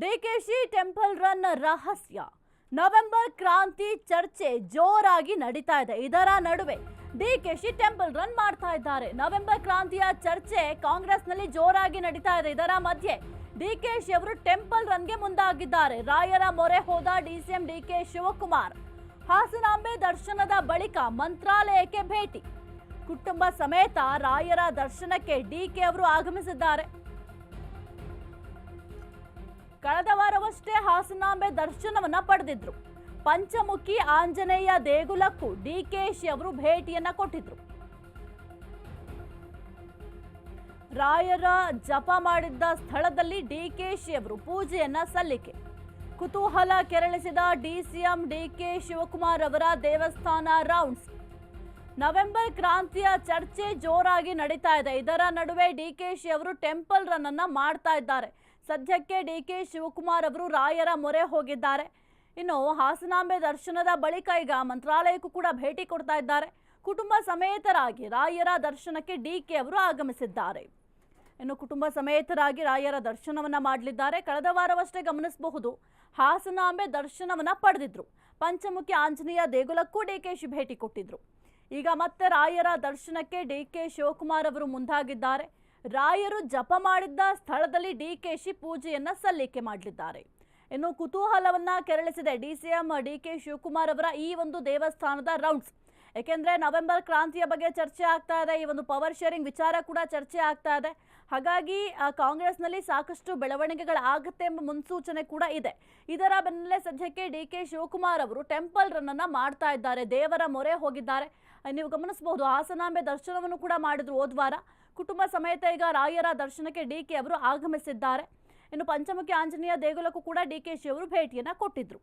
DKShi temple run ರಹಸ್ಯ. November ಕ್ರಾಂತಿ ಚರ್ಚೆ ಜೋರಾಗಿ ನಡೀತಾ ಇದೆ. ಇದರ ನಡುವೆ ಡಿಕೆಶಿ ಟೆಂಪಲ್ ರನ್ ಮಾಡ್ತಾ ಇದ್ದಾರೆ. ನವೆಂಬರ್ ಕ್ರಾಂತಿಯ ಚರ್ಚೆ ಕಾಂಗ್ರೆಸ್ನಲ್ಲಿ ಜೋರಾಗಿ ನಡೀತಾ ಇದೆ. ಇದರ ಮಧ್ಯೆ ಡಿಕೆಶಿ ಅವರು ಟೆಂಪಲ್ ರನ್ಗೆ ಮುಂದಾಗಿದ್ದಾರೆ. ರಾಯರ ಮೊರೆ ಹೋದ ಡಿಸಿಎಂ ಡಿಕೆ ಶಿವಕುಮಾರ್ ಹಾಸನಾಂಬೆ ದರ್ಶನದ ಬಳಿಕ ಮಂತ್ರಾಲಯಕ್ಕೆ ಭೇಟಿ. ಕುಟುಂಬ ಸಮೇತ ರಾಯರ ದರ್ಶನಕ್ಕೆ ಡಿಕೆ ಅವರು ಆಗಮಿಸಿದ್ದಾರೆ. ಕಳೆದ ವಾರವಷ್ಟೇ ಹಾಸನಾಂಬೆ ದರ್ಶನವನ್ನ ಪಡೆದಿದ್ರು. ಪಂಚಮುಖಿ ಆಂಜನೇಯ ದೇಗುಲಕ್ಕೂ ಡಿಕೆಶಿ ಅವರು ಭೇಟಿಯನ್ನ ಕೊಟ್ಟಿದ್ರು. ರಾಯರ ಜಪ ಮಾಡಿದ್ದ ಸ್ಥಳದಲ್ಲಿ ಡಿಕೆಶಿ ಅವರು ಪೂಜೆಯನ್ನ ಸಲ್ಲಿಕೆ. ಕುತೂಹಲ ಕೆರಳಿಸಿದ ಡಿಸಿಎಂ ಡಿಕೆ ಶಿವಕುಮಾರ್ ಅವರ ದೇವಸ್ಥಾನ ರೌಂಡ್ಸ್. ನವೆಂಬರ್ ಕ್ರಾಂತಿಯ ಚರ್ಚೆ ಜೋರಾಗಿ ನಡೀತಾ ಇದೆ. ಇದರ ನಡುವೆ ಡಿಕೆಶಿ ಅವರು ಟೆಂಪಲ್ ರನ್ ಅನ್ನ ಮಾಡ್ತಾ ಇದ್ದಾರೆ. ಸದ್ಯಕ್ಕೆ ಡಿಕೆ ಶಿವಕುಮಾರ್ ಅವರು ರಾಯರ ಮೊರೆ ಹೋಗಿದ್ದಾರೆ. ಇನ್ನು ಹಾಸನಾಂಬೆ ದರ್ಶನದ ಬಳಿಕ ಈಗ ಮಂತ್ರಾಲಯಕ್ಕೂ ಕೂಡ ಭೇಟಿ ಕೊಡ್ತಾ ಇದ್ದಾರೆ. ಕುಟುಂಬ ಸಮೇತರಾಗಿ ರಾಯರ ದರ್ಶನಕ್ಕೆ ಡಿಕೆ ಅವರು ಆಗಮಿಸಿದ್ದಾರೆ. ಇನ್ನು ಕುಟುಂಬ ಸಮೇತರಾಗಿ ರಾಯರ ದರ್ಶನವನ್ನ ಮಾಡಲಿದ್ದಾರೆ. ಕಳೆದ ವಾರವಷ್ಟೇ ಗಮನಿಸಬಹುದು, ಹಾಸನಾಂಬೆ ದರ್ಶನವನ್ನ ಪಡೆದಿದ್ರು. ಪಂಚಮುಖಿ ಆಂಜನೇಯ ದೇಗುಲಕ್ಕೂ ಡಿಕೆಶಿ ಭೇಟಿ ಕೊಟ್ಟಿದ್ರು. ಈಗ ಮತ್ತೆ ರಾಯರ ದರ್ಶನಕ್ಕೆ ಡಿಕೆ ಶಿವಕುಮಾರ್ ಅವರು ಮುಂದಾಗಿದ್ದಾರೆ. ರಾಯರು ಜಪ ಮಾಡಿದ್ದ ಸ್ಥಳದಲ್ಲಿ ಡಿಕೆಶಿ ಪೂಜೆಯನ್ನ ಸಲ್ಲಿಕೆ ಮಾಡಲಿದ್ದಾರೆ. ಇನ್ನು ಕುತೂಹಲವನ್ನ ಕೆರಳಿಸಿದೆ ಡಿಸಿಎಂ ಡಿಕೆ ಶಿವಕುಮಾರ್ ಅವರ ಈ ಒಂದು ದೇವಸ್ಥಾನದ ರೌಂಡ್ಸ್. ಯಾಕೆಂದ್ರೆ ನವೆಂಬರ್ ಕ್ರಾಂತಿಯ ಬಗ್ಗೆ ಚರ್ಚೆ ಆಗ್ತಾ ಇದೆ. ಈ ಒಂದು ಪವರ್ ಶೇರಿಂಗ್ ವಿಚಾರ ಕೂಡ ಚರ್ಚೆ ಆಗ್ತಾ ಇದೆ. ಹಾಗಾಗಿ ಕಾಂಗ್ರೆಸ್ನಲ್ಲಿ ಸಾಕಷ್ಟು ಬೆಳವಣಿಗೆಗಳಾಗುತ್ತೆ ಎಂಬ ಮುನ್ಸೂಚನೆ ಕೂಡ ಇದೆ. ಇದರ ಬೆನ್ನಲ್ಲೇ ಸದ್ಯಕ್ಕೆ ಡಿಕೆ ಶಿವಕುಮಾರ್ ಅವರು ಟೆಂಪಲ್ ರನ್ ಅನ್ನ ಮಾಡ್ತಾ ಇದ್ದಾರೆ. ದೇವರ ಮೊರೆ ಹೋಗಿದ್ದಾರೆ. ನೀವು ಗಮನಿಸಬಹುದು, ಹಾಸನಾಂಬೆ ದರ್ಶನವನ್ನು ಕೂಡ ಮಾಡಿದ್ರು ಹೋದ್ವಾರ. ಕುಟುಂಬ ಸಮೇತ ಈಗ ರಾಯರ ದರ್ಶನಕ್ಕೆ ಡಿಕೆ ಅವರು ಆಗಮಿಸಿದ್ದಾರೆ. ಇನ್ನು ಪಂಚಮುಖಿ ಆಂಜನೇಯ ದೇಗುಲಕ್ಕೂ ಕೂಡ ಡಿಕೆಶಿ ಅವರು ಭೇಟಿಯನ್ನ ಕೊಟ್ಟಿದ್ರು.